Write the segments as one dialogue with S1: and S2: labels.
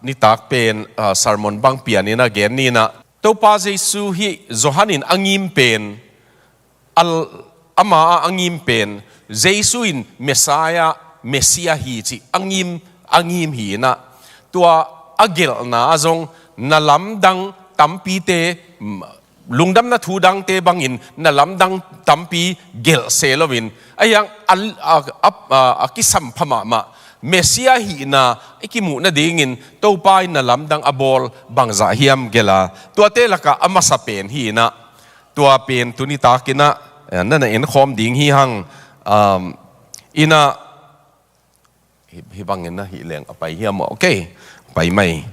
S1: ni tak pen sermon bang pian ni na gen ni na to pa Zeisu hi Zohanin angim pen ama angim pen Zeisu in Messiah hi chi angim hi na tua agil na azong nalamdang tampi te lungdam na thudang te bangin nalamdang tampi gel selovin ayang akisam phama ma Messiah hi na ikimu na dingin to pai nalamdang abol bangza hiam gela tua te laka amasa pen hi na tua pen tunita kina nana in khom ding hi hang ina hi bangin na hi leng apai hiam okay pai mai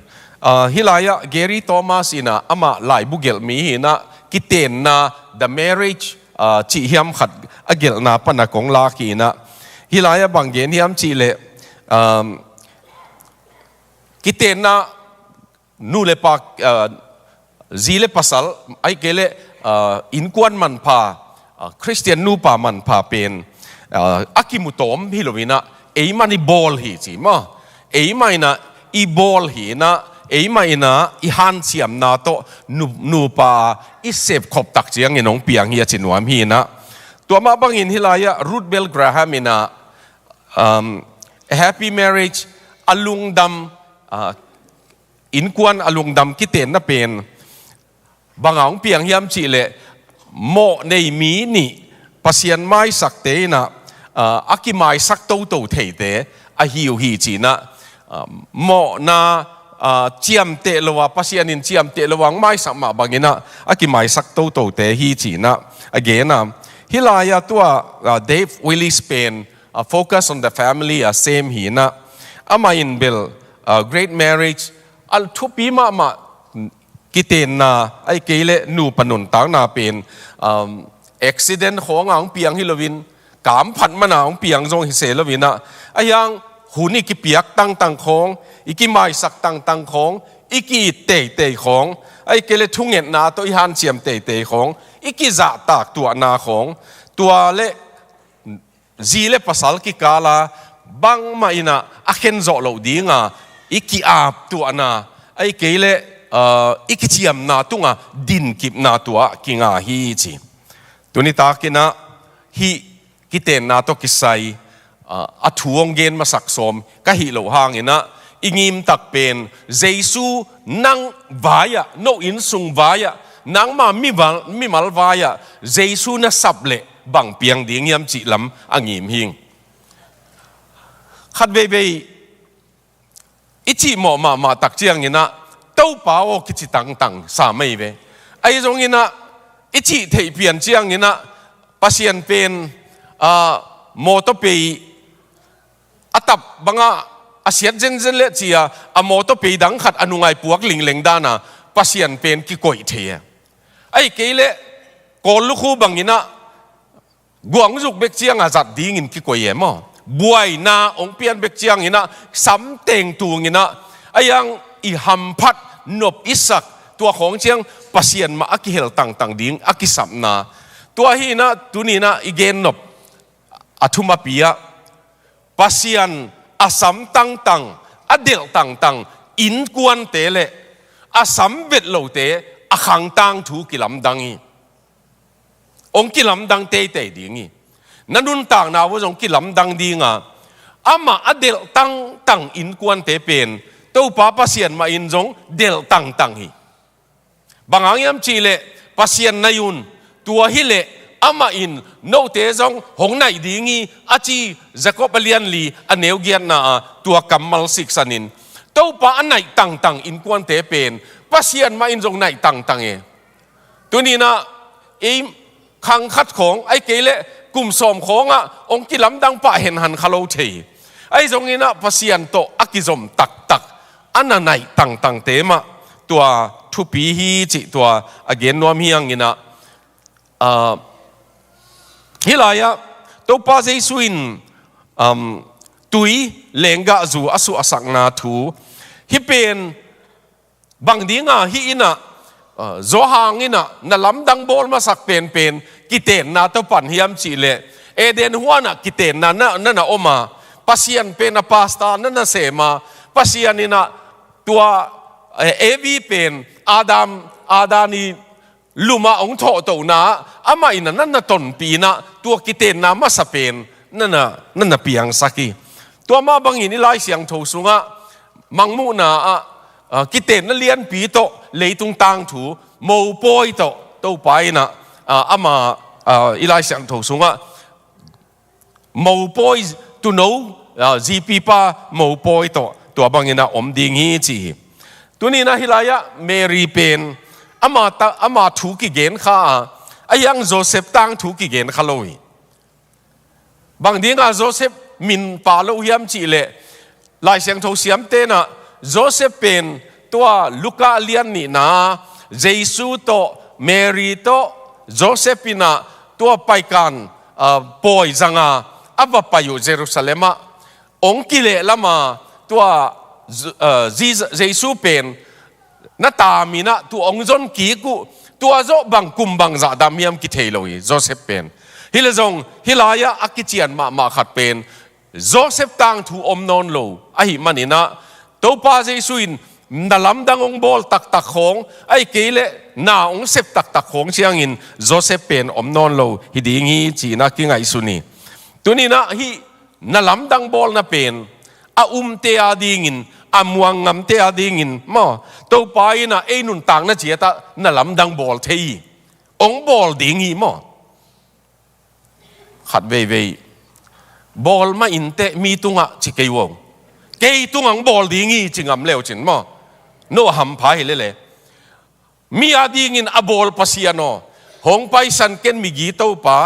S1: hilaya Gary Thomas ina ama lai bugel mi hi na kiten na the marriage chi hiam khat agel na pana kong la ki na hilaya bangen hiam chi le kiten na nu le pa zile pasal ai kele Innkuan man pa Christian nu pa man pa pen akimutom hilovina ei mani ball hi chi ma ei mai na i ball hi na ei mai na i han siam na to nu pa i sep khop tak chiang inong piang hi chinuam hi na to ma bangin hilaya Ruth Bell Graham ina a happy marriage alungdam Innkuan alungdam kiten na pen bangaung piang hiam chi le mo nei mi ni pasian mai sak te na akimai sak to thei te a hiu hi chi na mo na chiam te lowa pasian in chiam te lowang mai sak ma bangina akimai sak to te hi chi na again hilaya tua Dave Willis pen focus on the family same hi na ama in bill great marriage al thupi ma kiten na ai kele nu panun tang na pen accident khong ang piang hilovin cảm phận mà nào piang zong hi se lovina ayang huni ki piak tang khong iki mai sak tang khong iki te khong ai kele thungen na to i han chiam te khong iki za tak tua na khong tua le zile pasal ki kala bang ma ina akhen zo lo dinga iki ap tua na ai kele iki chiam na tunga din kip na tua kinga hi chi tunita kina hi kiten na to kisai athuong gen masak som ka hi lo hang ina ingim tak pen Zeisu nang vaya no in sung vaya nang ma mi mal vaya Zeisu na sable bang piang ding yam chi lam angim hing khat ve ichi mo ma tak chiang ina to pa o kichi tang sa mai ve ai zong ina ichi thei pian chiang ina pasien pen moto pe atap banga asiat zen le chia a moto pe dang khat anungai puak leng dana pasien pen ki koi the ai kele kol lu khu bangina guang juk bek chiang a zat ding in ki koi emo buai na ong pian bek chiang ina sam teng tu ngina ayang i ham phat nop isak tua khong chiang pasien ma akihel tang ding akisam na tua hi na tunina igen nop athuma pia pasian asam tang adel tang Innkuan tele asam vet lo te akhang tang thu kilam dangi ong kilam dang te dingi nanun tang na wo jong kilam dang dinga ama adel tang Innkuan te pen to pa pasian ma in jong del tang hi bangang yam chile pasian na yun tua hile ama in no te zong hong nai dingi achi Jacob alian li aneu gian na tua kamal siksanin to pa anai tang Innkuan te pen pasian ma in zong nai tang e tunina im khang khat khong ai kele kum som khonga ong kilam dang pa hen han khalo thei ai zong ina pasian to akizom tak ananai tang te ma tua thupi hi chi tua again nom hiang ina hilaya to pa Zeisu in tui lenga zu asu asak na thu hi pen bang dinga hi ina zo hang ina na lam dang bol ma sak pen kiten na to pan hiam chi le eden huana kiten na oma pasian pen na pasta na sema pasian ina ตัวเอวีเป็นอาดานีลุมาองโถโตนาอามาอินนั่นน่ะตนปีนะตัวกิเตนนามาสเปนนั่นน่ะเปียงสักีตัวมาบางอินนี่ไล่เสียงโถสุงะมังมุนากิเตนนั่นเลียนปีโตเลยตุงตังถูโมปอยโตไปนะอามาอีไล่เสียงโถสุงะโมปอยตุโนจีปีป้าโมปอยโตตัวบางอินนะอมดิงฮีจีตัวนี้นะฮิลายะเมรีเป็นอามาถูกกี่เกณฑ์ข้าไอ้ยังโจเซฟตั้งถูกกี่เกณฑ์ข้าเลยบางทีก็โจเซฟมินปาโลยามจีเล่ลายเสียงโทเสียมเตนะโจเซฟเป็นตัวลูกาเลียนนี่นะเจซูโตเมรีโตโจเซฟินะตัวไปกันปอยจังอาบไปอยู่เยรูซาเล็มองค์กิเลละมาตัวเจซูเป็นน้าตามีนะตัวองค์จนกีกุตัวโจบังกุมบังจะดามีมกิเทโลยโจเซฟเป็นฮิลจงฮิลายะอักิเจียนมาขัดเป็นโจเซฟตังถูอมนอนโลไอ้มันนี่นะตัวป้าเจสุอินนั่นลำดังองบอลตักของไอ้เกลน่าองเซฟตักของเชียงอินโจเซฟเป็นอมนอนโลฮิดีงี้จีนักกิงไอสุนีตัวนี้นะฮินั่นลำดังบอลน่ะเป็นเตียดีงินมวงงำเตียดีงินมาตัวไปนะไอ้นุนต่างนะเจียตานั่นลำดังบอลเทีองบอลดีงี้มาขัดเว่ยบอลมาอินเตมีตุงะจิเกยวงเกยตุงังบอลดีงี้จิงำเลวจินมาโน่หัมพายเลยมีอาดีงินบอลปัสยาโนหงไปสันเกนมีกีโตป้า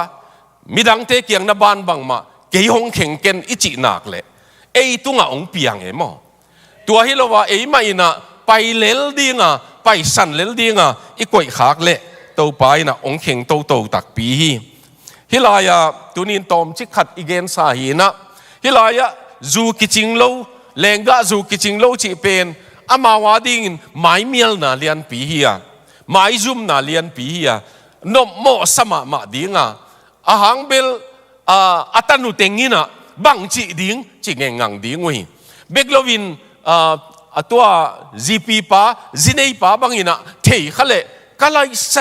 S1: มีดังเตเกียงนบานบังมาเกยหงเข่งเกนอิจินักเลยไอ้ตุงะองเปียงเอมอตัวฮิโลวาไอ้มาอินะไปเลลดีงะไปสันเลลดีงะอีกวยขากเละโตไปนะองเข่งโตตักปีฮิลายะตุนินตอมจิขัดอีเกนสาหีนะฮิลายะจูกิจิงโลแรงกะจูกิจิงโลจิเป็นอามาวาดิงินไม้เมียลนาเลียนปีเฮียไม้จุมนาเลียนปีเฮียนมโมสมาดิงะอาหังเบลอัตันุเตงินะบังจิดิงจิเงงังดิงวยเบกโลวินตัวจีปีป้าจีเนยป้าบางอินะเทขะเลกะไลไซ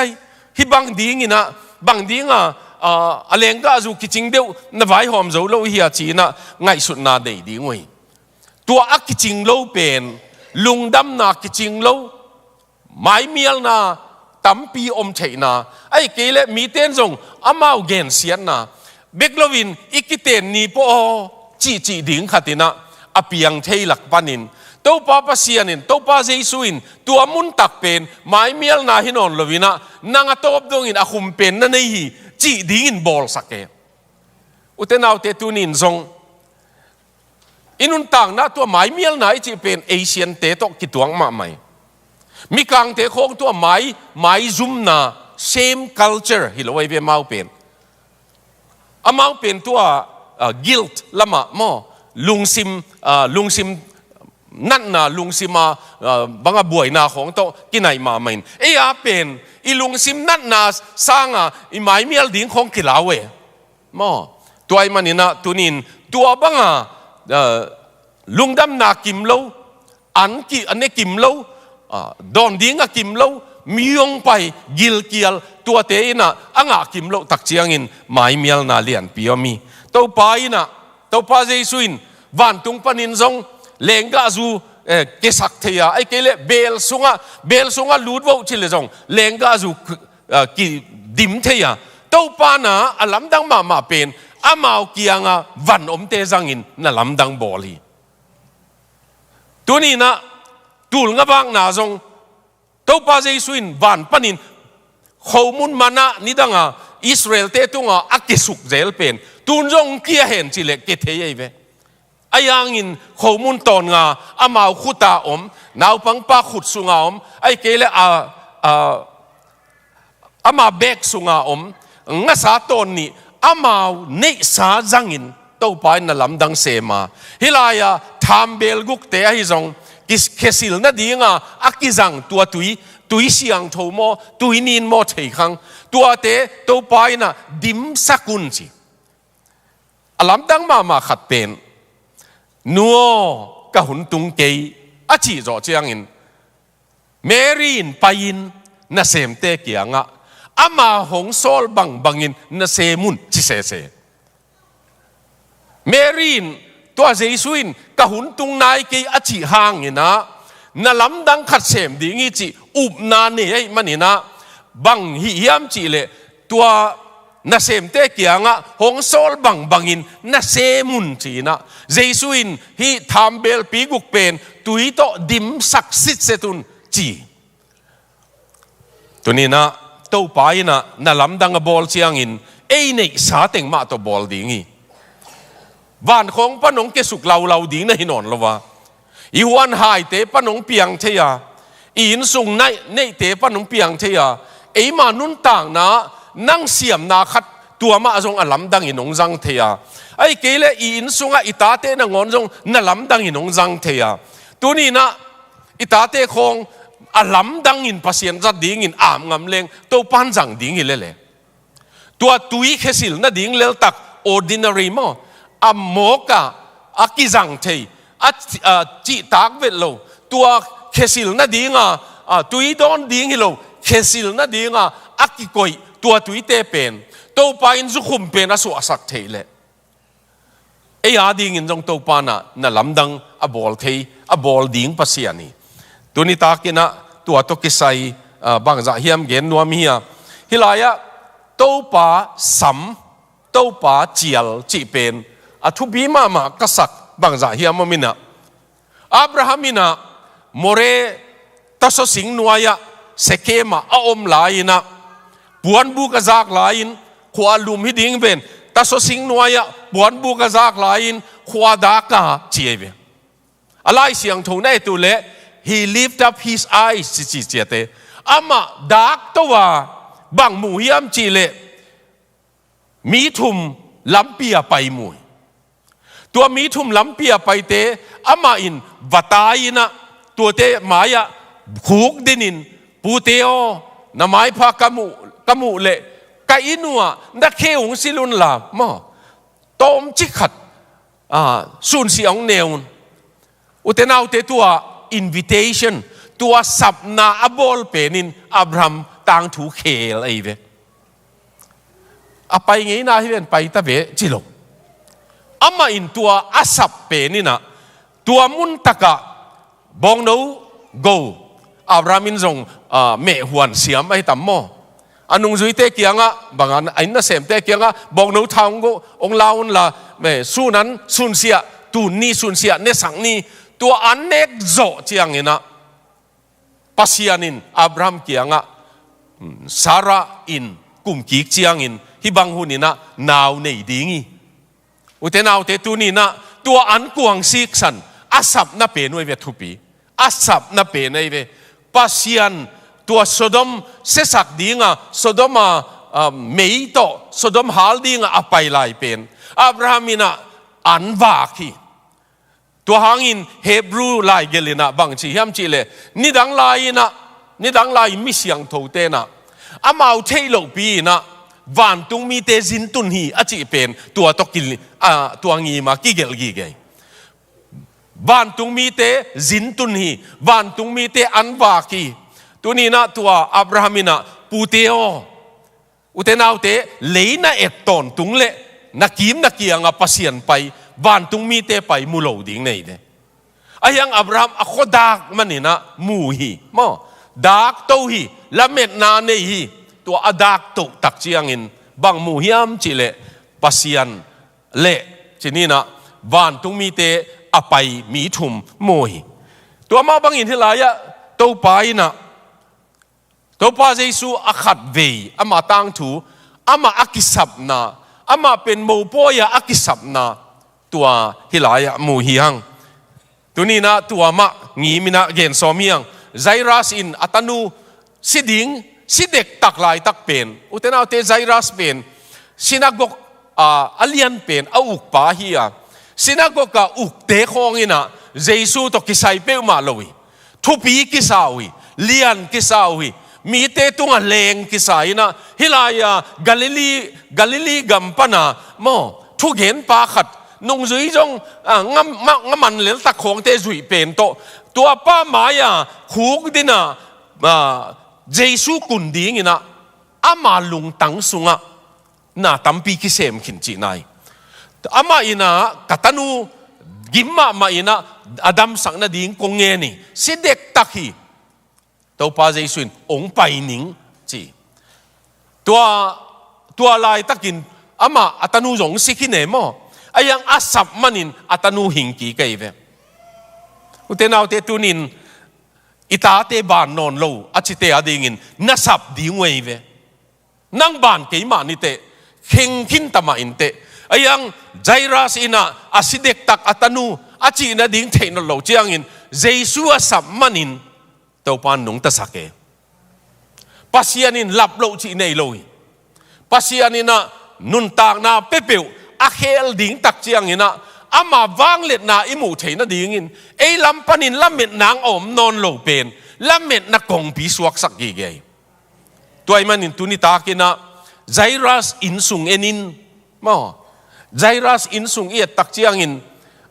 S1: ฮิบังดิงินะบังดิงะเลงกะจูกิจิงเดียวนวายหอมโจโลเฮียจีนะไงสุดนาเดยดิงวยตัวอักกิจิงโลเป็นลุงดำนากิจิงโลไม้เมียลนาตั้มปีอมเฉยนาไอ้เกลมีเต้นจงอามาเกนเสียนนาเบกโลวินอีกิเตนนีโปจีดิ่งขัดินะอเปียงเทหลักปานินตัวป้าปัสยานินตัวป้าเจสุอินตัวมุนตักเป็นไม้เมียลนาฮินอนโลวินะนางตบดงอินอาคุมเป็นนั่นเองจีดิ่งบอลสักเกอุตนาวเตตุนินจงอินุนต่างนะตัวไม้เมียลนาจีเป็นเอเชียนเตโตกิตวงมาใหม่มีกลางเตโคงตัวไม้ซุมนา same culture ฮิโลไอเบมาเป็นมาเป็นตัวguilt ละมาโมลุงซิมนั่นนะลุงซิมาบางบวยนาของโตกินไหนมาไม่เอียเป็นอีลุงซิมนั่นนะสร้างอีไม้เมียลดิ่งของกิลาเวโมตัวไอ้มันนี่นะตัวนินตัวบางลุงดำนากิมโลอันนี้กิมโลดอนดิ้งกิมโลมียงไปกิลเกียลตัวเตยนะกิมโลตักเชียงอินไม้เมียลนาเลียนพิอมีตัวไปนะตัวป้าเจสุอินวันตุงปนินซงเลงกะจูเกสักเทียไอ้เกลเบลซุงะลูดวชิเลซงเลงกะจูกิดิมเทียตัวป้านะอลัมดังมาเป็นอามาเกียงวันอมเตจังอินนั่นลำดังบอลีตัวนี้นะตูลงะบางนาจงตัวป้าเจสุอินวันปนินข้อมูลมานะนี่ดังอิสราเอลเตตุงอักกิสุกเจลเป็นตูนจงเกียเห็นจิเลกเทียเวอายังอินข้อมูลตอนงาอามาขุตานาวปังปาขุดสุงาไอ้เกลอามาเบกสุงางะสาตอนนี้อามาเนสาจังอินตัวไปนั่นลำดังเสมาฮิลายาทามเบลกุกเตะให้จงกิสเคสิลนั่นดีงาอักกิจังตัวตุยเสียงโทโมตุยนินโมเทคังตัวเตะตัวไปน่ะดิมสักุนจีลำดังมาขัดเป็นนัวกะหุนตุงเกย อาชีโจเจียงอินเมรีอินไปอินน่าเสมเตเกียงะอามาหงโซลบังอินน่าเสมุนจิเสเมรีอินตัวเจสุอินกะหุนตุงนายกีอาชีห่างอินะน่าลำดังขัดเสมดีงี้จีอุบนาเนี่ยมันนี่นะบังหิยามจีเลตัวน่าเสมเตเกียงะหงโซลบังอินน่าเสมุนจีนะเจสุอินฮีทามเบลปีกุกเป็นตุยโตดิมศักดิ์สิทธิ์เสตุนจีตัวนี้นะตัวไปนะน่าลำดังกับบอลเชียงอินเนี่ยสาเต็งมาตัวบอลดีงี้วันของปนงเกสุกเราดีนะฮินอนละวะอีวันหายเตปนงเปียงเทียอินสุงในเตปนงเปียงเทียมานุนต่างนะนั่งเสียมนาคัดตัวมาจงอลำดังอินงจังเทียเกลอินสุงอิตาเตนังอนจงน่าลำดังอินงจังเทียตัวนี้นะอิตาเตคงอลำดังอินภาษาจัดดิ่งอินอามงำเลงตัวปันจังดิ่งอิเลยตัวตุยเคสิลน่ะดิ่งเลลตัก ordinary มั้งโมกะอากิจังเทยจิตากเวลโลตัวเคสิลน่ะดิ่งตุยโดนดิ่งฮิโลเคสิลน่ะดิ่งอากิโกยตัวตุยเตเป็นตัวปาอินสุขุมเป็นอสุอสักเทยเลยอาดิ่งอินจงตัวปาน่ะลำดังบอลเทยบอลดิ่งภาษานี่ตัวนี้ตากินะตัวตกิไซบางจากเฮียมเกนนัวมีฮิลายะตัวปาสัมตัวปาเจียลจีเป็นทุบีมากษักบางจากเฮียมมินะอับราฮัมมินะโมเรตัสสิงนัวยะเสเกมาอมลายนะปวนบุกจากลายนขวาลุมฮิดิงเป็นตัสสิงนัวยะปวนบุกจากลายนขวาดากาเจียเบอะไรเสียงถูกในตัวเละHe lifted up his eyes จีเจเตอามาดักตัวบังมูฮิมจีเลมีทุมลำเปียไปมวยตัวมีทุมลำเปียไปเตอามาอินวัตายนะตัวเตมายะขุกดินินปูเตโอนาไม้พากมูเลกะอินัวนักเขงสิลุนลามอต้มจิขัดสุนเสียงเนวอุเทนเอาเตตัวinvitation ตัวสับนาอบอลเป็นอับราฮัมต่างถูกเขลไอเวไปไงนะที่เป็นไปตะเวจิโลมาอินตัวอาสับเป็นนะตัวมุนตะกะบองโนโกอับราฮัมินจงเมหวนเสียมไอตัมโมนุงจุยเตเกียงะบางอันไอ้นั่นเสมเตเกียงะบองโนทางโกองลาวน์ละเมสู้นั้นสุนเสียตูนี่สุนเสียเนสังนี่ตัวอันเนกโจเจียงอินะปัสยานินอับราฮัมเกียงะซาร่าอินกุมกิกเจียงอินฮิบังหุนินะนาวในดิ่งอุเทนาวเตตุนีนะตัวอันกวางซิกสันอาสับนับเป็นไว้ทุปีอาสับนับเป็นไว้ปัสยานตัวโซดอมเสสักดิ่งโซดอมเมย์โตโซดอมฮัลดิ่งอไปไลเป็นอับราฮัมมินะอันวากีตัวหางอินเฮบรูลายเกลินะบางทีเฮียมจีเลนี่ดังลายมิเสียงโถเตนะอามาเอาเทโลปีนะวันตุงมีเตจินตุนฮีอาจีเป็นตัวตกิลตัวงีมากิเกลกีเกยวันตุงมีเตจินตุนฮีวันตุงมีเตอันวากีตัวนี้นะตัวอับราฮัมินะปูเตโออุเทนเอาเตเลนะเอตตอนตุงเลนักกิมนักเกียงปัสยันไปวันตุงมีเตไปมูโลดิ่งในเดอายังอับราฮัมอโคดักมันนี่นะมูฮีมอดักโตฮีละเม็ดนาเนฮีตัวอดักโตตักเจียงอินบางมูฮิมจิเลปัสยันเลจีนี่นะวันตุงมีเตอไปมีทุมโมฮีตัวมาบางอินที่ลายะโตไปนะตัวพระเยซูอาขัดเวอามาตั้งถูอามาอักิสับนาอามาเป็นโมโปยาอักิสับนาตัวฮิลายะมูฮิฮังตัวนี้นะตัวมะงีมินะเกนซอมียังไซรัสอินอัตนูสิดิงสิเด็กตักลายตักเป็นอุตนาเตไซรัสเป็นสินาโกอัลยันเป็นอาอุกปาฮียสินาโกกะอุกเตคองอินะเยซูตกิไซเปมาลอยทุปีกิสาวิเลียนกิสาวิมีเตตุงเลงกิสายนะฮิลายะกาลิลีกัมปนาโมทุกเห็นปาขัดนงจุยจงงมันเหลือตะของเตจุยเป็นโต tua pa maya khuk dina Zeisu kun ding ina ama lung tang sunga na tampi ki sem khin chi nai ama ina katanu gimma ma ina adam sang na ding kong nge ni sidek takhi to pa Zeisu ong pai ning chi tua lai takin ama atanu jong sikine mo ayang asap manin atanu hingki kai ve utenaw te tunin itate ban non lo achite adingin nasap dingwei ve nang ban ke ma ni te khengkin tama inte ayang Jairus ina asidek tak atanu achi na ding thein lo chiangin Zeisu asap manin to pan nong ta sake pasianin lap lo chi nei lo pasianina nun tak na pepeu akhel ding tak chiang ina ama wang let na imu theina dingin ei lampanin lamet nang om non lo pen lamet na kong pi suak sak gi ge tuai manin tuni takina Jairus insung enin mo Jairus insung iet tak chiangin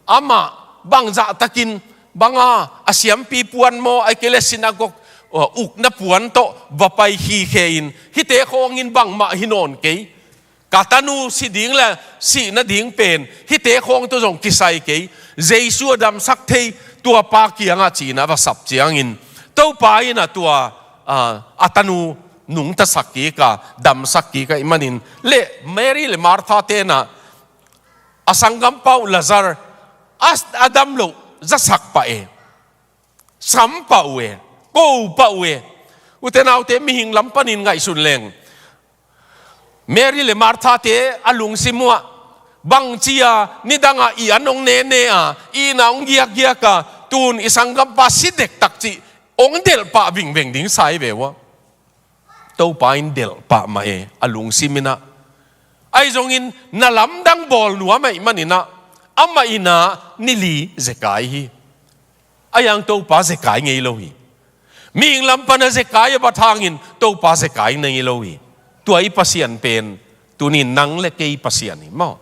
S1: ama bangza takin banga asiam pi puan mo ai kele sinagok uk na puan to bapai hi khein hite khongin bang ma hinon ke katanu si ding la si na ding pen hite khong to jong kisai ke Zeisu dam sak thei tua pa kianga china va sap chiangin to pa ina tua atanu nung ta sakki ka dam sakki ka imanin le Mary le Martha te na asangam pau Lazar as adam lo za sak pa e sam pa we ko pa we utenaw te mi hing lampanin ngai sun leng Mary le Martha te alung simwa bang chia ni danga i anong ne a i na ong giak giak ka tun isangam pa sidek takchi ong del pa bing beng ding sai ve wa to pa in del pa ma e alung simina ai zongin nalam dang bol nuwa mai manina ama ina nili zekai hi ayang to pa zekai ngei lo hi ming lampana zekai ba thangin to pa zekai nei lo hi tuai pasian pen tunin nang le kei pasian ni mo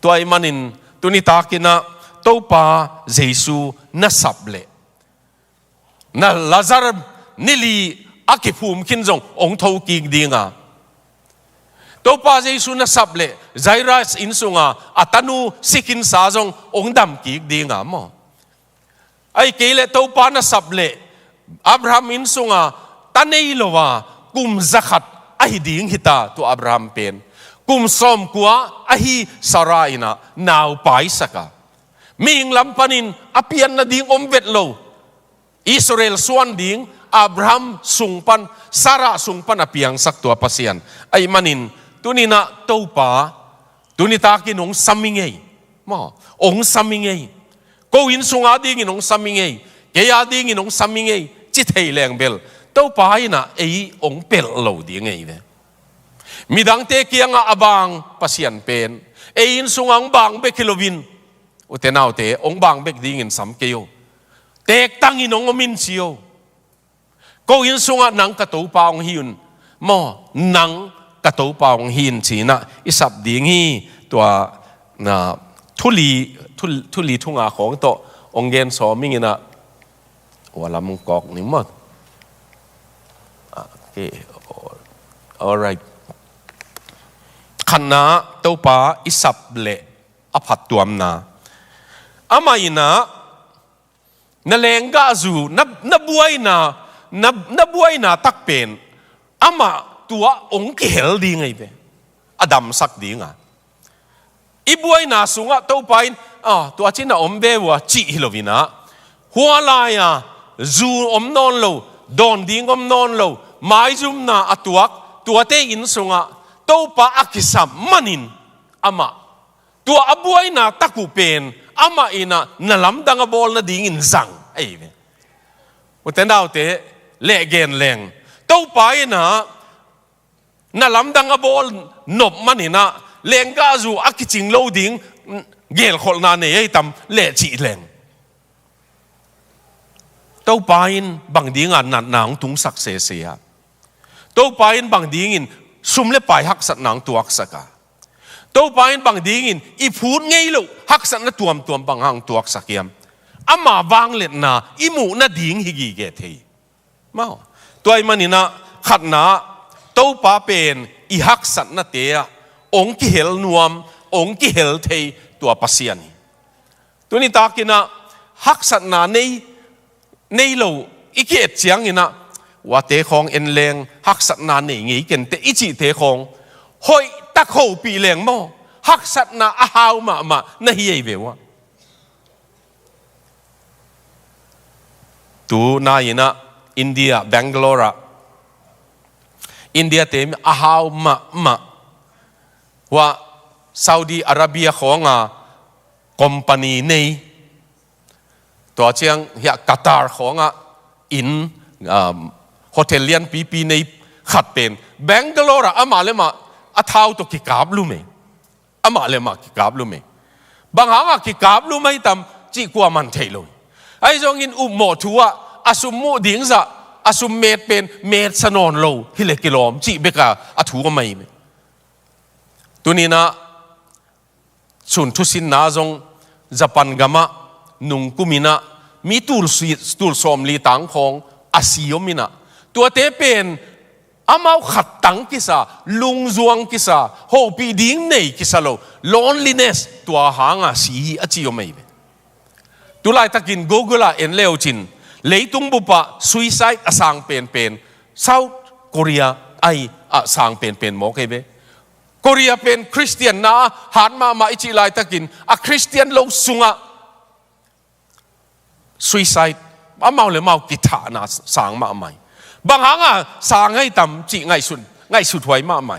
S1: tuai manin tuni takina to pa Zeisu na sable na Lazar nili akipum kinjong ong thau ki dinga to pa Zeisu na sable Jairus insunga atanu sikin sajong ong dam ki dinga mo ai kele to pa na sable Abraham insunga tanei lowa kum zakhat ahi ding hita tu Abraham pen kum som kwa ahi Saraina naw pai saka ming lampanin apian na ding omvet lo Israel suan ding Abraham sungpan Sara sungpan apiang sak tua pasian ay manin tunina topa tunita kinong samingay mo ong samingay ko in sunga ding inong samingay kaya ding inong samingay chithei leng bel to pai na ei ong pel lo ding ei ve midang te kianga abang pasian pen ein sungang bang be kilovin utenaw te ong bang bek ding in sam keyo tek tang inong omin siyo ko in sunga nang kato pa ong hiun mo nang kato pa ong hin china isap ding hi tua na thuli thunga khong to ong gen so mingina wala mong kok ni mo. Okay, all right. Kana to pa isap le apat tuam na. Ama ina nalenga zu nabuhay na takpen. Ama tua ong kihel di ngay be. Adam sak di nga. Ibuhay na sunga to pain tua china ombe wa chi hilovina. Hualaya zu omnon lo don ding omnon lo. Mai zum na atuak tuate in sunga to pa akisam manin ama tua abuay na takupen ama ina nalamdang abol na dingin zang ay utendaw te legen leng to pa ina nalamdang abol nop manina lengga zu akiching loading gel khol na ne ay tam le chi leng to pa in bang dingan na nang tung sakse siya to pain bang dingin sumle pai hak sat nang tuak saka to pain bang dingin ipun ngei lo hak sat na tuam bang hang tuak sakiam อามาบางเล็ดนาอิมูนาดิ่งฮิกิเกเทมาตัวไอ้มันนี่นะขัดนาเต้าป้าเป็นอิฮักสัตนาเตียองค์กิเฮลนวมองค์กิเฮลเทตัวปัสยานีตัวนี้ตากินะฮักสัตนาในโลอีกเอ็ดเสียงนี่นะว่าเตะของเอ็นแรงฮักสัตนาในงี้กันแต่อีจีเตะของหอยตะโขปีแรงมั่วฮักสัตนาอาหาวมาในเย่เบวะตัวนายนะอินเดียแบงกลอระอินเดียเต็มอาหาวมาว่าซาอุดีอาระเบียของคอมพานีนี้ตัวเชียงเฮียกาตาร์ของอินโฮเทลเลียนปีในขัดเป็นแบงกลอระอามาเลมาอาท้าวตัวกิกาบลูเมอามาเลมากิกาบลูเมบางหางกิกาบลูไม่ตามจีกว่ามันเทลอยไอ้จงอินอุโมทัวอาสุมูดิ้งซะอาสุเมตเป็นเมตสนนโลฮิเลกิโลมจีเบกาอาถูก็ไม่ตัวนี้นะส่วนทุสินนาจงญี่ปุ่นกามะนุงกุมินะมีตูลสมลีตังของอาเซียมินะตัวเตเป็นอามาขัดตังกิสาลุงจวงกิสาโฮปีดิ้งในกิสาโล loneliness ตัวหางสีอาจิโยไม่ตัวไล่ตะกิน Google เอ็นเลวจินเลยตุงบุปะ suicide อสังเป็นเซาท์เกาหลีไออสังเป็นโมเกเบเกาหลีเป็นคริสเตียนนะหันมาอิจิไล่ตะกินคริสเตียนโลสุงsuicide เมาเลยเมากิถานะสังมาใหม่บางหางสังให้ต่ำจีง่ายสุดหวยมาใหม่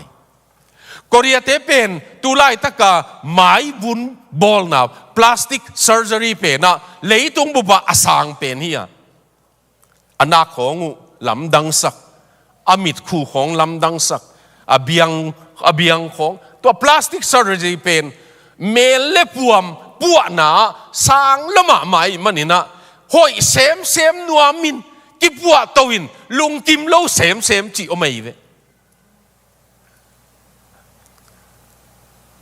S1: เกาหลีเตเป็นตุไลตะกาไม้บุญบอลนาพลาสติกเซอร์เจอรี่เป็นนะเลยตุงบุบะอสังเป็นเฮียอนาของลำดังสักอมิตคู่ของลำดังสักอเบียงของตัวพลาสติกเซอร์เจอรี่เป็นเมลเลปวมปัวหนาสังละมาใหม่มันนี่นะหอยเซมนัวมินกิปัวตวินลุงกิมโลเซมจีโอไม่เว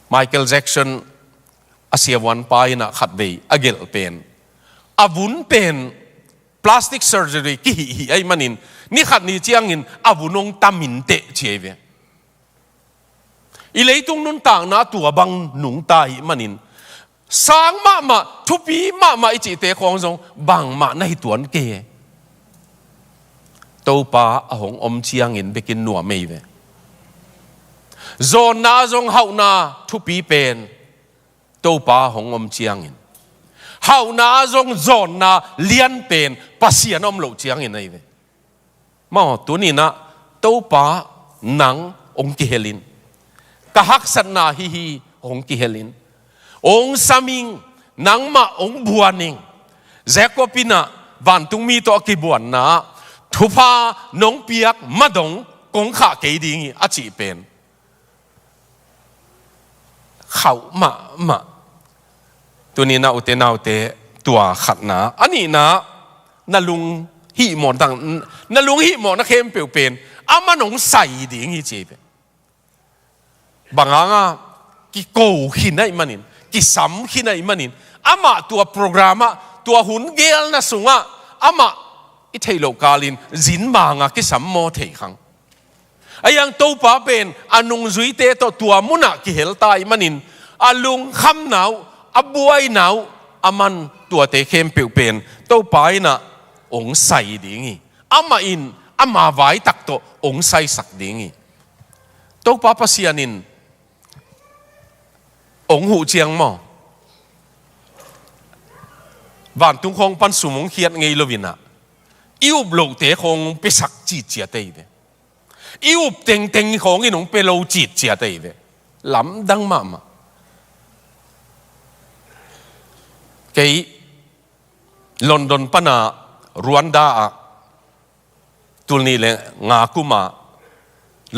S1: ไมเคิลแจ็กสันอาเซียวันไปนะขัดเบย์อเกลเป็นอาวุนเป็นพลาสติกเซอร์เจอรี่กี่ไอ้มันนี่ขัดนี่เจียงอินอาวุนงตามินเตะเชเวอีเลยตรงนู้นต่างนะตัวบังหนุงตายมันสร้างมาทุบีมาอิจิเตะของทรงบังมาในตัวนั้นเกยตัวป้าหงอมเชียงอินไปกินหนัวไม่เวโซนนาจงเฮานาทุปีเป็นตัวป้าหงอมเชียงอินเฮานาจงโซนนาเลียนเป็นปัสยานอมโลเชียงอินไอเวมาตัวนี้นะตัวป้าหนังองกิเฮลินกะฮักสันนาฮีองกิเฮลินองสามิงนังมาองบัวนิงเจคอปินะวันตุงมีตัวกิบวนนะทุพานงเปียกมาดงกงขาเกดิงอาจีเป็นเขามาตัวนี้นะอุเตนาอุเตตัวขัดนะอันนี้นะนลุงหิมอนต่างนลุงหิมอนนะเข้มเปลวเป็นอามันงใส่ดิงจีเป็นบางอ่ะกิโกหินได้มันนินกิสัมขินไอมันนินอามาตัวโปรแกรมตัวหุ่นเกลนะสุงอามาอิเทโลกาลินจินบางกิสัมโมเทขังไอยังตัวป้าเป็นอนุงจุยเตตัวมุนักกิเฮลตายมันนินอาลุงคำหนาวอบวยหนาวอามันตัวเตเข้มเปลวเป็นตัวป้าน่ะองใส่ดิ่งอามาอินอามาไว้ตักตัวองใส่สักดิ่งตัวป้าปัสยานินองหูเจียงมั่งวันตุงคงปันสุมงเขียดไงลวินะอิวบโลเตคงไปสักจีเจียเตยเวอิวเต็งของอีหนงไปโลจีเจียเตยเวลำดังมาเกยลอนดอนปนารวนดาตุลนี่เลยงาคุมา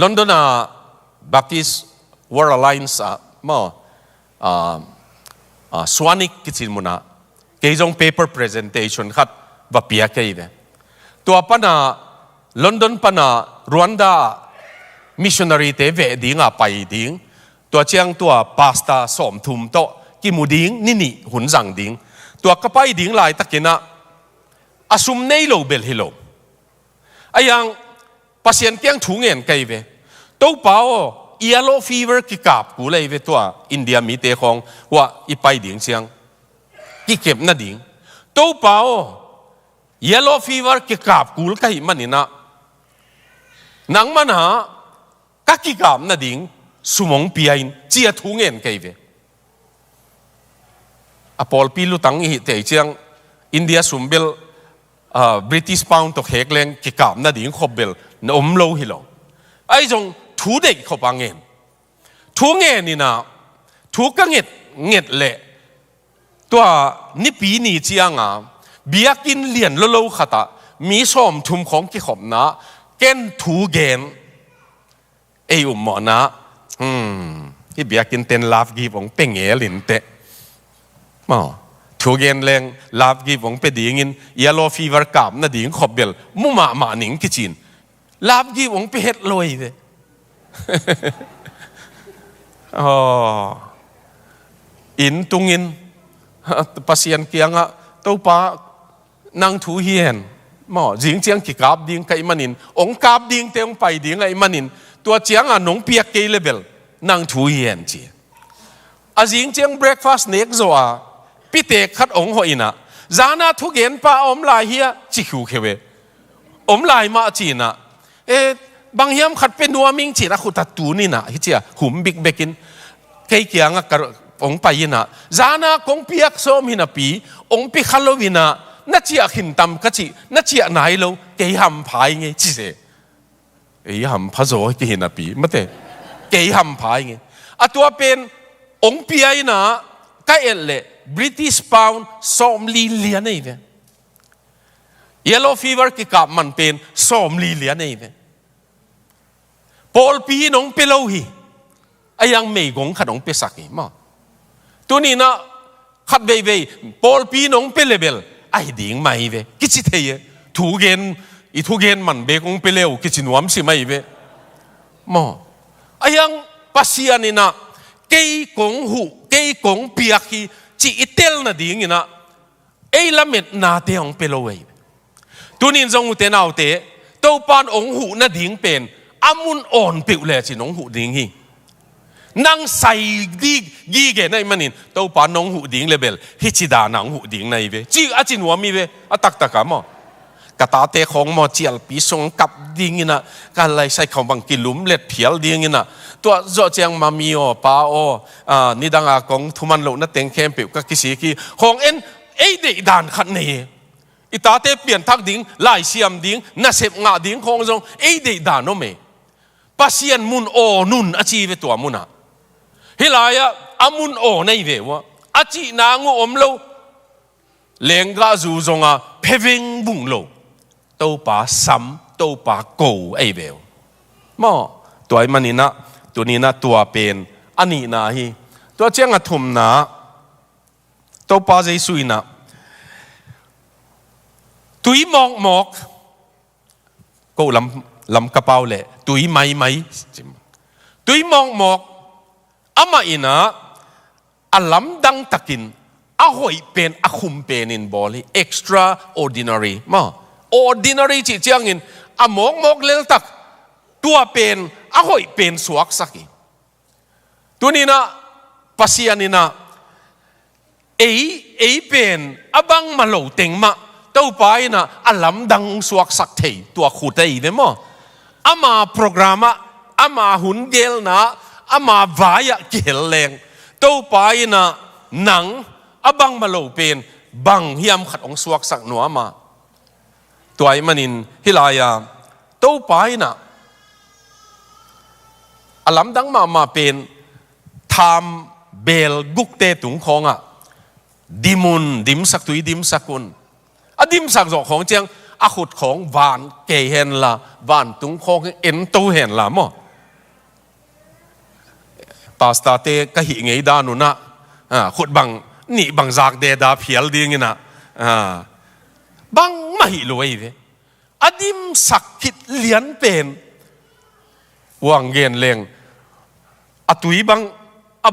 S1: ลอนดอนบัพติสวอร์ไลน์มาสวานิกกิจิมุนะเกี่ยง paper presentation ขัดว่าเปียกเกี่ยตัวปนาลอนดอนปนารวนดา missionary เตเวดิ้งไปดิ้งตัวเชียงตัว pasta สมทุมโตกิมูดิ้งนี่หุ่นสังดิ้ง ตัวกระไปดิ่งหลายตะกินะอาซุมเนยโลเบลฮิโลไอ้ยังภาษาเกียงถุงเงินไกเวตัวเปล่าเยลโลฟีเวอร์กิกาบกูเลยเวตัวอินเดียมีเตะของว่าอีไปดิ่งเชียงกิเก็บน่ะดิ่งตัวเปล่าเยลโลฟีเวอร์กิกาบกูลก็หิมันนี่นะนังมันหากักกิกาบน่ะดิ่งสมองเปียนเจียถุงเงินไกเวอพอลปีลุตังอีเตะเชียงอินเดียสุมเบลบริติชพาวน์ตกเฮกเลงกิกาบน่ะดิ่งขบเบลนอมโลฮิโลไอ้จงทูเด็กเขาปังเงินทูเงินนี่นะทูก็เงินเละตัวนี่ปีนี้เจียงอ่ะเบียกินเลียนโลขตามีส้มทุ่มของกิขบนะเกนทูเกนไอ้หมอนะที่เบียกินเต็นลาฟกีบองเป็นเงลินเตะมาทูเกนแรงลาฟกีบองเป็นดิ่งเยลโลฟีเวอร์กับน่ะดิ่งขบเบลมุมาหนิงกิจินลาฟกีบองเป็นเฮ็ดลอยเลยอินตุงินภาษาเกียงอ่ะตัวป้านั่งถูเฮียนหม้อจิงเจียงกิกาบดิ่งไก่มันนินองกาบดิ่งเตียงไปดิ่งไอ้มันนินตัวเจียงอ่ะน้องเปียกเกลเลเบลนั่งถูเฮียนจีอาจิงเจียงเบรคฟาสต์เน็กโซอ่ะพิเตคัดองหอยนะจานาทุกเย็นป้าอมลายเฮียจิคิวเคเวอมลายมาจีนะบางยามขัดเป็นนัวมิงจีนะขุดตัดตูนี่นะฮิเจียหุ่มบิ๊กเบกินเกี่ยงอ่ะกระองไปนะจานากงเปียกส้มหินะปีองปีขัลโลวินะนัดเจียขินตำกัจจินัดเจียไหนโลเกี่ยหำพายไงจีเสหำพะโซ่กี่หินะปีไม่เตะเกี่ยหำพายไงอะตัวเป็นองเปียนะก็เอลเล่บริติชพาวน์ส้มลีเลียนนี่เนี่ยเยลโลฟีเวอร์กิกับมันเป็นส้มลีเลียนนี่เนี่ยพอลปีน้องเปโลฮีไอ้ยังไม่กงขัดน้องเปสักอีมาตัวนี้นะขัดเว่ยพอลปีน้องเปเลเบลไอ้ดิ่งไม่เว่กิจิเทียถูเกนอีถูเกนมันเบกงเปเลวกิจินวมสิไม่เว่มาไอ้ยังภาษานี่นะเกี่ยกงหูเกี่ยกงเปียกีจีอิเตลน่ะดิ่งนะไอ้ละเม็ดนาเตียงเปโลเว่ตัวนี้จงอุเตนเอาเตตัวปานองหูน่ะดิ่งเป็นอามุนอ่อนเปล่าเลยจีน้องหูดิ่งฮีนั่งใส่ดีกีเกนไอ้มันนี่ตัวปานน้องหูดิ่งเลเบลฮิจิดานังหูดิ่งในเวจีอาจินวามีเวอตักตะกามอกระตาเตะของมอเจียลปีสงกับดิ่งนะการไล่ใส่ของบางกิลุมเล็ดเพียลดิ่งนะตัวโจเจียงมามีโอป้าโอนี่ดังอากงทุมันโลนัดเต็งเข้มเปล่าก็กิสิกีของเอ็นไอเด็กด่านขัดนี่อิตาเตเปลี่ยนทักดิ่งไล่เสียมดิ่งน่าเสพงาดิ่งของจงไอเด็กด่านโนเมปัสยันมุนโอนุนอาชีพตัวมุนะฮิลายะอามุนโอในเววะอาชีนางอมโลเลงกาจูจงอาเพวิงบุงโลตัวป่าซ้ำตัวป่าโกไอเววมอตัวไอ้มันนี่นะตัวนี้นะตัวเป็นอันนี้นะฮีตัวเจ้าทุ่มนะตัวป่าใจสุยนะตุยมอกก็ลำกระเป๋าเละตุยไม่ตุยมอกอามาอินะอัลลัมดังตักินอาหอยเป็นอาคุมเป็นอินบอลี extraordinary มา ordinary จีเจียงอินอามอกเลลตักตัวเป็นอาหอยเป็นสวกสักตัวนี้นะภาษานี่นะเอเป็นอบังมาโลเต็งมาตัวไปนะอัลลัมดังสวกสักเทตัวขุดได้ไหมมั้งอามาโปรแกรมอามาหุ่นเกลนะอามาวายเกลแรงตัวไปนะหนังอบังมาโลเป็นบังเฮียมขัดองสวกสักหนัวมาตัวไอ้มันนินฮิลายาตัวไปนะอัลลัมดังมาเป็นทำเบลกุกเตตุงของอ่ะดิมุนดิมสักตุยดิมสักคนดิมสักจอกของเจียงอาขุดของวานเกเห็นละวานตุงของเอ็นตูเห็นละมั้งปาสตาเตก็หิงไงดานุนะขุดบังนี่บังจากเดดาเพียลดีงี้นะบังไม่รวยเลยดิมสักคิดเลียนเป็นวางเงินเลงตุยบัง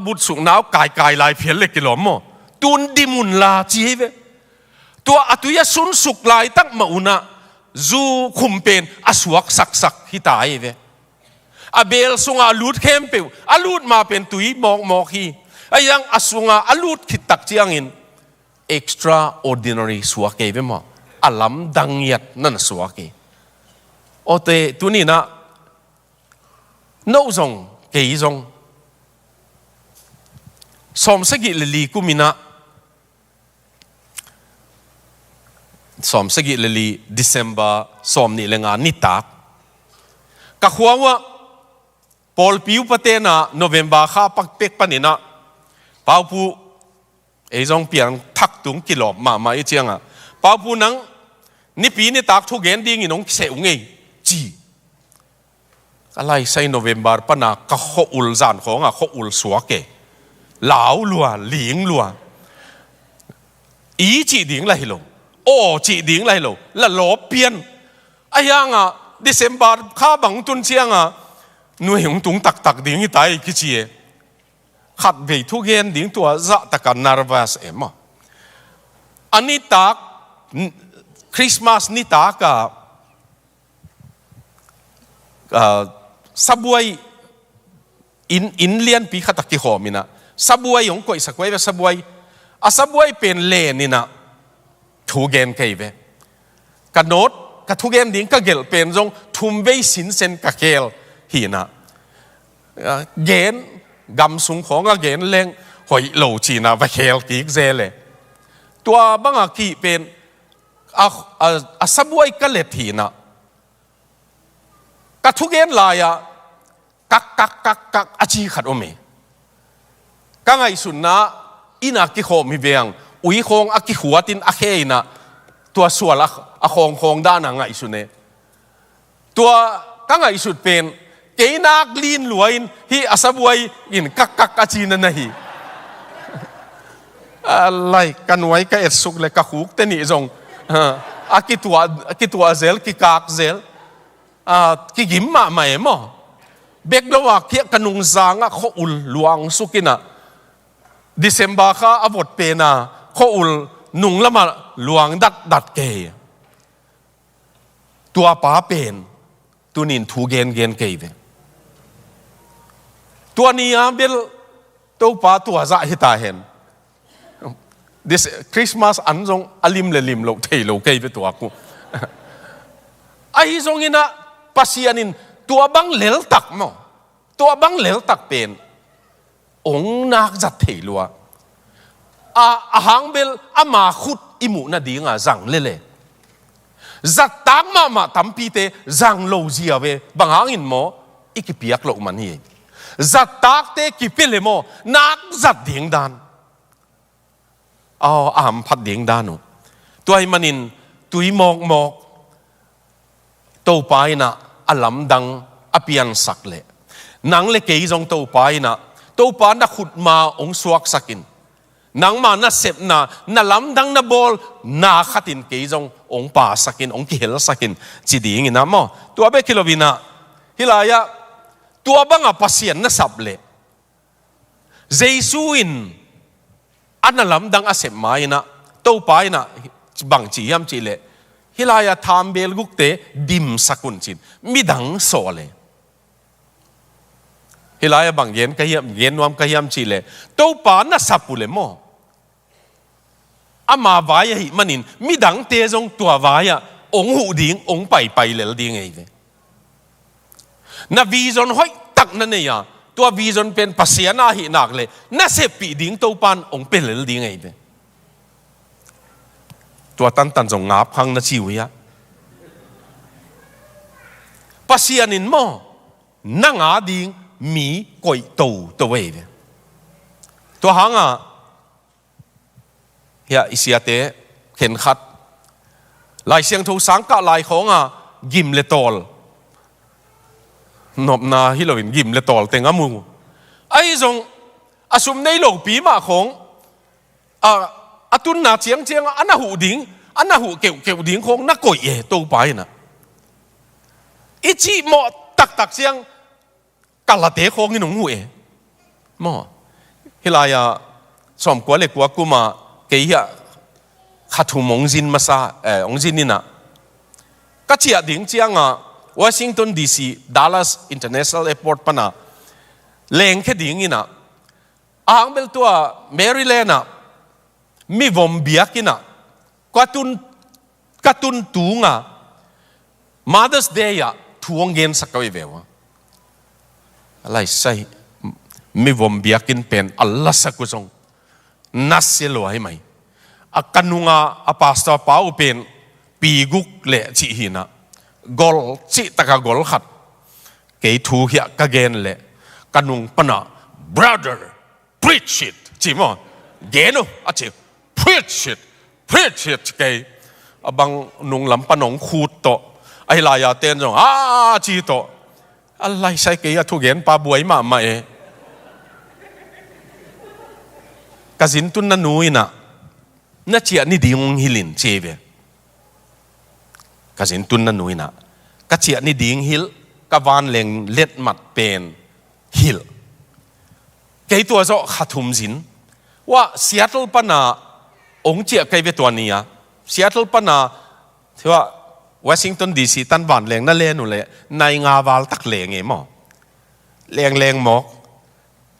S1: บุตรสุงน้าวกายลายเพียลเล็กกิโลมั้งต ตุนดิมุนลาจีเวตัวอตุยสุนสุกลายตั้งมาอุนะจูคุมเป็นอสวกสักฮิตายเวอเบลสุงอาลูดเข้มเปวอาลูดมาเป็นตุยมอกฮีไอ้ยังอสุงอาลูดคิดตักเจียงอิน extraordinary สวกเกเวมาอลัมดังยัดนั่นสวกเกโอเตตัวนี้นะโนซงเกยซงสมสกิลลีกุมินะสมสกิลลี December สมนี่เลงานิตากกะขวางว่าปอลปิวปะเตนะ November ข้าปักเป็กปะนี่นะเปาปูไอ้จงเปียงทักตุงกิโลมาไอ้เจียงอ่ะเปาปูนังนี่ปีนี่ตากทุกเย็นดิ้งอีน้องเสวงไงจีอะไรใส่ November ปะนะกะข้ออุลจานของอ่ะข้ออุลสวกเกเหลาลัวหลิงลัวอีจีดิ้งไรโลโอ้จีดิ้งไรโลละลบเปลี่ยนไอ้ยังอ่ะ December ข้าบังตุนเชียงอ่ะหน่วยของตุงตักดิ้งอีตายกิจีขัดเบยทุกเย็นดิ้งตัวจะตะกัน nervous เอ็มอันนี้ตักคริสต์มาสนี่ตักสับวยอินเลียนปีขัดตะกี้หอมินะสับวยยงก่อยสักไว้สับวยสับวยเป็นเลนี่นะทุกเย็นเกยเวกันโนดกับทุกเย็นดิ้งก็เกลเป็นจงทุ่มเวสินเซนกับเกลหีนะเย็นกำสุงของก็เกณฑ์เล่งหอยเหลาจีน่ะไปเคลกิกเจเลยตัวบางกีเป็นสับวยก็เล็ดทีน่ะก็ทุกเกณฑ์ลายกักอาชีขัดอเมก็ไงสุนนะอินักกิโคมีเบียงอุยคงอักกิหัวตินอักเฮน่ะตัวส่วนอะคงด้านหนังไงสุนเนตัวก็ไงสุดเป็นเกนักลีนลวยฮีอาสบวยอินกักอาจีนันนะฮีอะไรกันไว้ก็เอ็ดสุกเลยกักหุกเตนี่จงอากิตัวเซลกิกากเซลกิกิมมาไม่หมอเบกลว่าเคียกันุงจางข้ออุลลวงสุกินะDecember ข้าอวดเปน่าข้ออุลนุงละมาลวงดัดเกยตัวป้าเป็นตัวนินทูเกนเกยเวตัวนี้เบลตัวป้าตัวจะหิตาเห็น this Christmas อันจงอลิมเลลิมโลเทโลเกยไปตัวกูไอ้จงอินะปัสยานินตัวบังเลลตักมั้งตัวบังเลลตักเป็นองนักจัดเทลัวหังเบลอามาขุดอิมุนาดีงาจังเล่จัดตักมาทำปีเตจังโลจีอาเวบางหางอินโมอีกปียกโลมันนี่จัดตักเตกิเปเลโมนักจัดดิ่งดานพัดดิ่งดานุตัวไอ้มันอินตุยมอกตัวไปนะอลัมดังอภิยันสักเล่นังเล็กเกยจงตัวไปนะตัวไปนักขุดมาองสวกสักินนังมานัเสพนาลำดังนาบอลนาขัดินเกยจงองป่าสักินองกิเฮลสักินจีดีงินะมั้งตัวเบกิโลวินะฮิลายะตัวบังอาปัสยันนัสับเล่เจสุอินอันนั้นลำดังอาเสพมาอินะตัวไปนะบังจียมจีเล่ฮิลายะทามเบลกุกเตดิมสักุนจินมิดังโซเลฮิลายะบังเย็นกะยมเย็นวามกะยมจีเล่ตัวปานะสับปุเลโมอามาวายะหิมันินมิดังเตจงตัววายะองหูดิ่งองไปเลลดิ่งไงเวน่ะวิจอนห้อยตักนั่นเนี่ยตัววิจอนเป็นภาษาหน้าหินักเลยน่ะเสพปีดิ่งตัวปานองเป็นเลลดิ่งไงเวตัวตันจงงับพังนาชิวยะปัสยานินโมนังอาดิงมีก่อยตัวเวตัวหางเฮียอิสยาเตเข็นขัดลายเสียงทูสังกะลายของกิมเลตอลนบนาฮิโลวินกิมเลตอลเต็งอามูไอ้จงอสุมในโลกปีมาของตุนนาเจียงอันน่ะหูดิ่งอันน่ะหูเกี่ยวดิ่งของนักก่อยตัวไปนะอิจิโมตักเสียงกะละเตะของนี่หนุ่งหูมอฮิลายาสมกว่าเล็กกว่ากูมา kaya katumong zin masa ong zin nina kachia ding chianga Washington DC Dallas International Airport pana leng ke ding ina ang bel tua Maryland na mi vom biakina katun tunga Mother's Day ya tuong gen sakawi bewa alai sai mi vom biakin pen Allah sakusong naselo ai mai akanunga apasta pau pen piguk le chi hina gol chi taka gol khat ke thu hia ka gen le kanung pana brother preach it chi mo geno achi preach it ke abang nung lam panong khut to ai la ya ten jong chi to alai sai ke ya thu gen pa buai ma ma e kazin tun na nuina na chia ni ding hilin cheve kazin tun na nuina ka chia ni ding hil ka van leng let mat pen hil ke tua zo khathum zin wa Seattle pana ong chia kai ve to nia Seattle pana thwa Washington DC tan van leng na le nu le nai nga wal tak leng e mo leng mo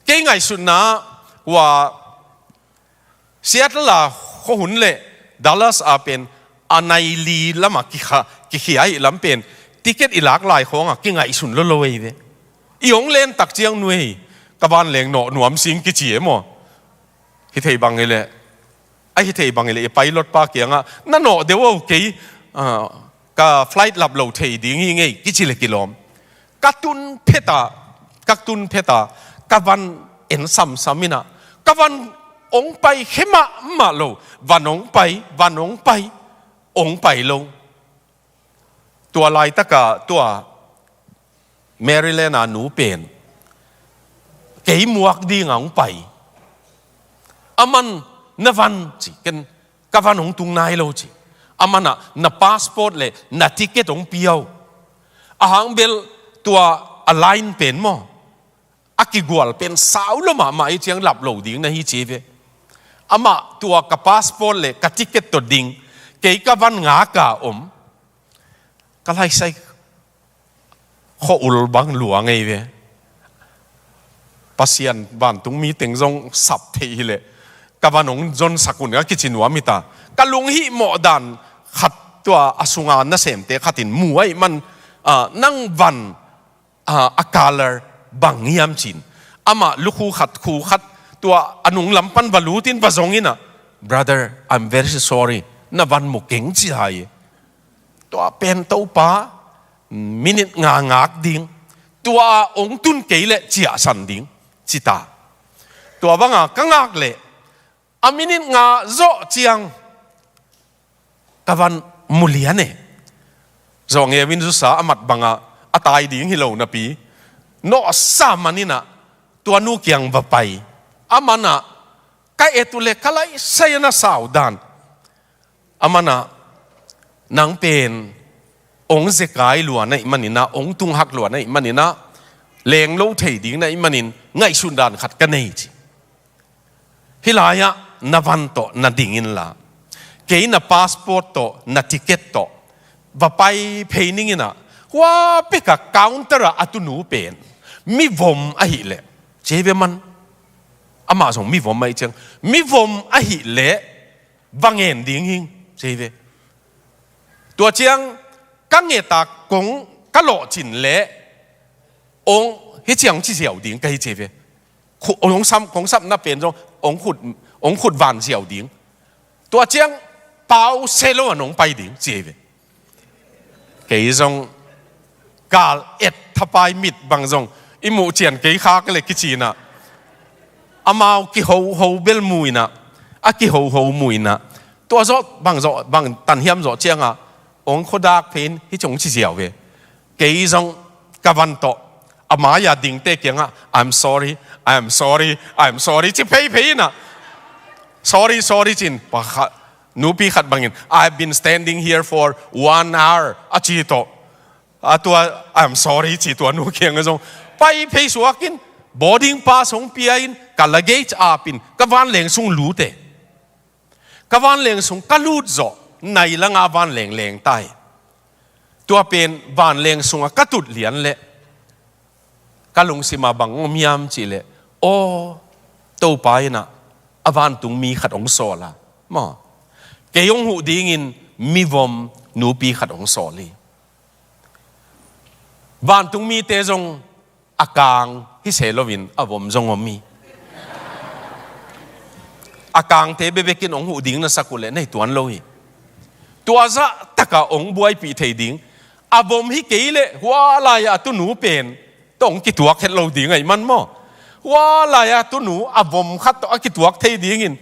S1: ke ngai sun na wa Seattle la ko hun le Dallas a pen anai li lama ki ai lam pen ticket ilak lai khong ki ngai sun lo loi ve i ong len tak chiang nuei ka ban leng no nuam sing ki chi mo hi thei bang ele ai hi thei bang ele pilot pa kianga na no de wo ke ka flight lab lo thei ding hi ngei ki chi le kilom katun pheta ka van en samina ka van ong pai khema ma lo vanong pai ong pai lo tua lai taka tua Maryland nu pen ke muak ding ong pai aman na van chi ken ka van ong tung nai lo chi amana na passport le na ticket ong piao ahang bel tua align pen mo akigual pen sao lo ma i chiang lap lo ding na hi chi ve ama tua ka passport le ka ticket to ding ke ka van nga ka ka lai sai kho ul bang luang ei ve pasian ban tung mi teng jong sap thei le ka vanong jon sakun ga kichin wa mita ka lung hi mo dan khat tua asunga na sem te khatin muai man nang van a color bang yam chin ama lukhu khat tua anung lampan valutin vazongina brother I'm very sorry na van mu keng chi hai tua pen to pa minute ngak ding tua ong tun keile chia san ding chita tua banga kangak le a minute nga zo chiang kavan muliane zong e win zu sa amat banga atai ding hilo na pi no sa manina tua nu kyang va pai amana kai etule kalai sayana saudan amana nang pen ong zekai luana imanina ong tung hak luana imanina leng lo thei ding na imanin ngai sundan khat ka nei chi hilaya navan to na dingin la ke na passport to na ticket to va pai peining ina wa pe ka counter atunu pen mi vom a hi le cheve man ama song mi vom mai chang mi vom a hi le wangen ding hing cheve tua chiang ka nge ta kong ka lo chin le ong hi chiang chi xiao ding ka hi cheve ong sam na pen jong ong khut van xiao ding tua chiang pau selo anong pai ding cheve ke jong kal et thapai mit bang jong imu chian ke kha ka le ki china amao ki ho bel muina aki ho muina tua zo bang tan hiam zo chiang a ong khodak pen hi chong chi xiao ve ke jong ka van to amaya ding te kianga I'm sorry chi pei na sorry chin pa nu pi khat bangin I've been standing here for 1 hour achi to atua I'm sorry chi to nu kianga jong pai pei suakin boarding pass hong piain ka luggage apin ka van leng sung lu te van leng sung kalut zo nai la nga van leng tai tua pen van leng sung katut lian le kalung sima bang miam chi le o to pai na avan tung mi khat ong so la mo ke yong hu ding in mi vom nu pi khat ong so li van tung mi te jong akang hi selovin avom jong om mi akang te bebekin ong hu ding na sakule nei tuan lo hi tua za taka ong buai pi thei ding avom hi keile wa la ya tu nu pen tong ki tuak het lo ding ai man mo wa la ya tu nu avom khat to ki tuak thei ding in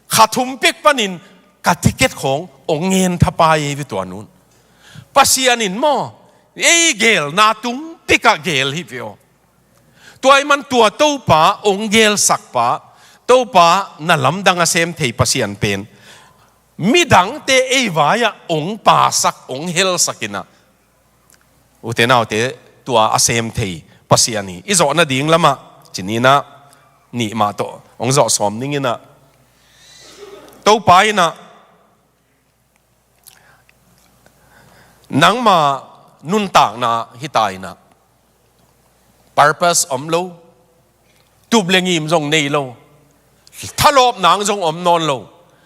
S1: khathum pek panin ka ticket khong ong ngen thapai vi to nun pasianin mo ei gel na tung pika gel hi vio tuai man tua to pa ong gel sak pa to pa na lam dang a sem thei pasian pen mi dang te ei waya ong pa sak ong hel sakina utenau te tua asem thei pasiani izo na ding lama chinina ni ma to ong zo som ningina to pa ina nang ma nun tak na hitai na purpose om lo tub lengim jong nei lo thalop nang jong om non lo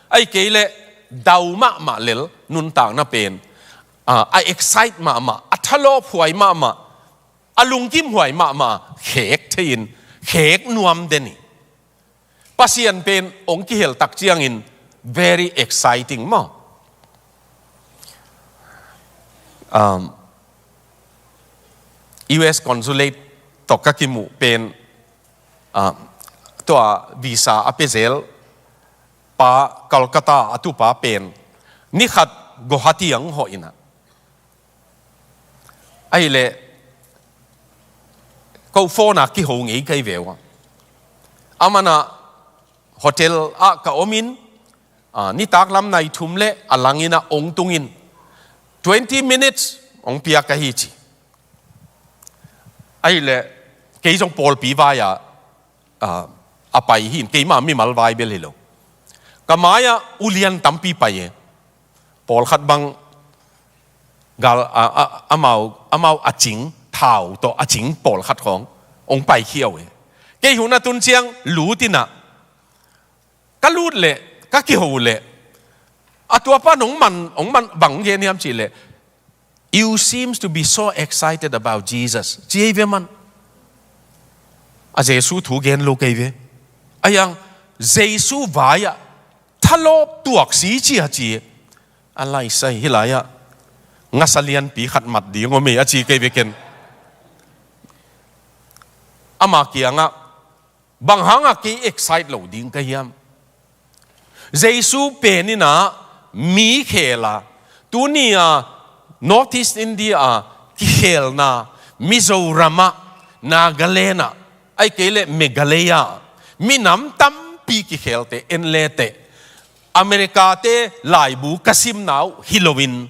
S1: ai ke le dau ma lel nun tak na pen ai excite ma a thalop huai ma alung kim huai ma khek thein khek nuam deni pasian pen ong ki hel tak chiang in very exciting mo US consulate tokakimu pen tua visa apezel pa Kolkata atu pa pen ni khat Guwahati ang ho ina ai le ko phone ki ho ngi kai vewa amana hotel a ka omin ni tak lam nai thum le alangina ong tungin 20 minutes ong pia ka hi chi ai le ke jong pol pi va ya apai hin ke ma mi mal vai belilo kamaya ulian tampi paye pol khat bang gal amau aching thau to aching pol khat khong ong pai khiau e ke huna tun chiang lutina kalut le ka ki ho le atua pa ong man bang ye niam chi le you seems to be so excited about Jesus jive man a Zeisu thu gen lo ke ve ayang Zeisu vaya thalop tuak si chi ha chi alai sai hilaya ngasalian pi khat mat di ngome a chi ke ve ken ama kianga bang hanga ki excite lo ding ka yam Zeisu penina mi khela tunia Northeast India ki khelna Mizorama Nagalena ai kele Meghalaya minam tam pi ki khelte enlete America te laibu kasim nau Halloween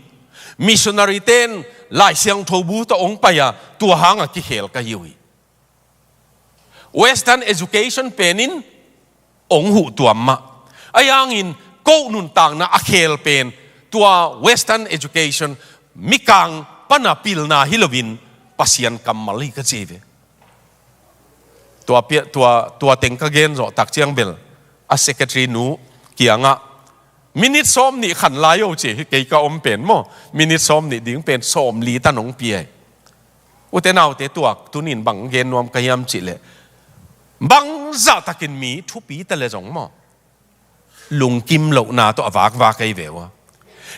S1: missionary ten lai siang thobu to ong paya tu hanga ki khel ka yui Western education penin ong hu tuamma ayangin ko nun tang na akhel pen tua Western education mikang panapil na Halloween pasian kamali ka chive tua tengka gen zo tak chiang bel a secretary nu kianga minute som ni khan layo che ke ka om pen mo minute som ni ding pen som li tanong pi utenau te tuak tunin bang gen nuam kayam chi le bang za takin mi thu pi ta le jong mo lung kim lo na to awak wa kai vewa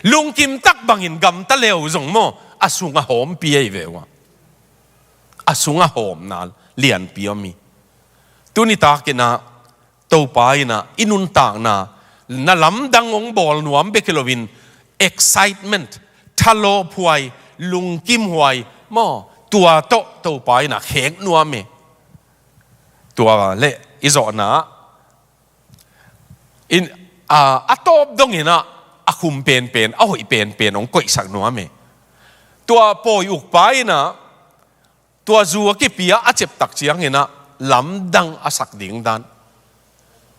S1: lung kim tak bangin gam ta leo jong mo asunga hom pi ai vewa asunga hom na lian pi mi tuni ta kina to pa ina inun ta na lam dang ong bol nuam be kilovin excitement thalo phuai lung kim huai mo tua to pa ina khek nuam me tua le izo na in atop dong ina akhum pen a hoi pen ong koi sak nuam me tua poi uk pa ina tua zuwa ki pia a chep tak chiang ina lam dang asak ding dan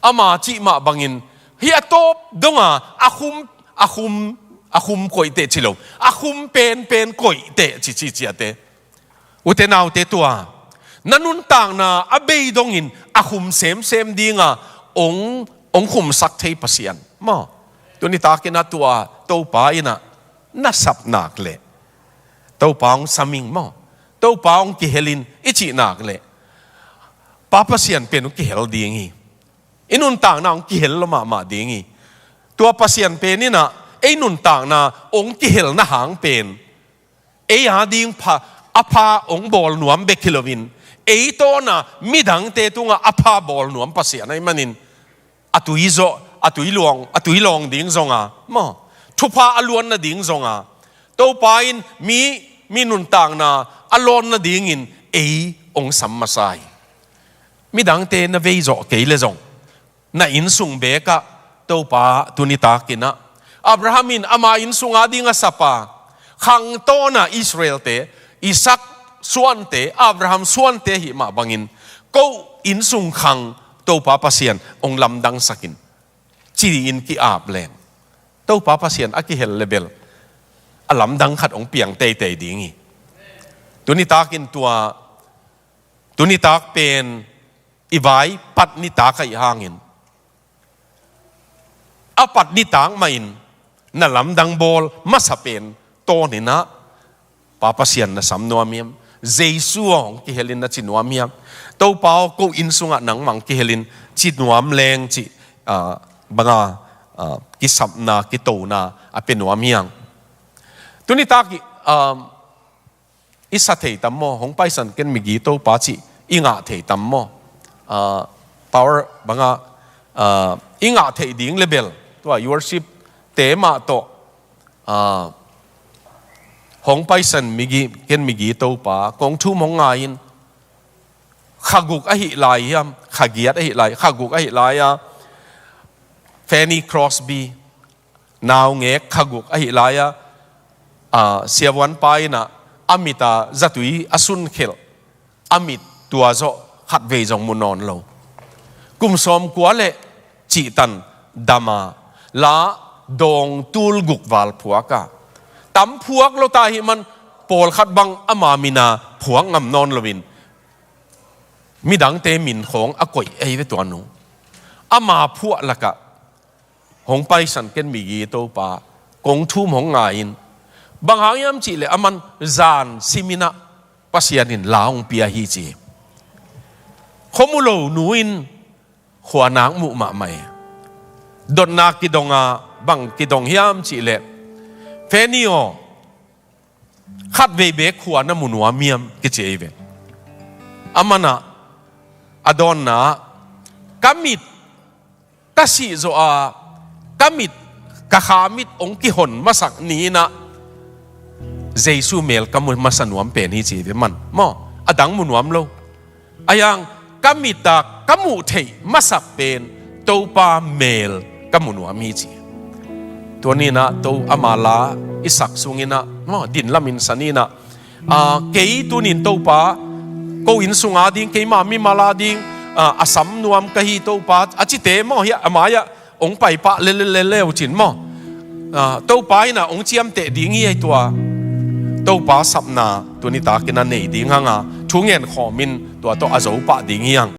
S1: ama chi ma bangin hi atop donga ahum koi te chilo ahum pen koi te chi ate utenaw te tua nanun tang na abei dongin ahum sem dinga ong hum sak thei pasian mo tuni takina tua to pa ina nasap nak le to pa ong saming mo to pa ong kihelin ichi nak le papa sian pen ki hel dingi inun tang na ong ki hel ma dingi tua pasian pen ni na nun tang na ong ki hel na hang pen ha ding pha apa ong bol nuam be kilovin to na midang te tunga apa bol nuam pasian ai manin atui long ding zonga mo thupa alon na ding zonga to pain mi nun tang na alon na ding in ong sammasai midang te na veizo keile zong na insung beka to pa tunita kina Abrahamin ama insunga dinga sapa khang to na Israel te Isaac suan te Abraham suan te hi ma bangin ko insung khang to pa pasian ong lamdang sakin chi in ki ap len to pa pasian aki hel level alam dang khat ong piang te dingi tunita kin tua tunita pen iwai pat ni ta kai hangin apat ni tang main na lamdang bol masapen to ni na papasian na samnuamiam Zeisu ong kihelin na chinuamiam to pao ko insunga nang mang kihelin chinuam leng chi banga kisap na kito na apenuamiang tunita ki isa thei tammo hong paisan ken migi to pa chi inga thei tammo power banga inga thei ding level to worship tema to hong paisan ken migi to pa kong thu mong ngain khaguk a hi lai yam khagiat a hi lai khaguk a hi lai ya Fanny Crosby now nge khaguk a hi lai ya siawan pai na amita zatui asun khel amit tua zo khat ve jong munon lo kum som kwa le chi tan dama la dong tul guk wal phuaka tam phuak lo ta hi man pol khat bang ama mina phuang ngam non lovin midang te min khong akoi ei ve to nu ama phua laka hong pai san ken mi gi to pa kong thum hong nga in bang hangyam chi le aman zan simina pasianin laung pia hi chi khomulo nuin khwanang mu ma mai don na ki donga bang ki dong hiam chi le Fenio khat ve be khwa na munwa miam ki cheve amana adonna kamit kasi zo a kamit ka khamit ong ki hon masak ni na Zeisu mel kamun masanuam pen hi cheve man mo adang munwam lo ayang kamita kamu thei masak pen topa mel kamunwam hi chi tuani na to amala isak sungina mo din lamin sanina kei tunin to pa ko in sunga ding kei ma mi mala ding asam nuam kahi to pa achite mo hi amaya ong pai pa le chin mo to pa ina ong chiam te ding hi tua to pa sapna tuni ta kina nei ding hanga thungen khomin to azo pa ding yang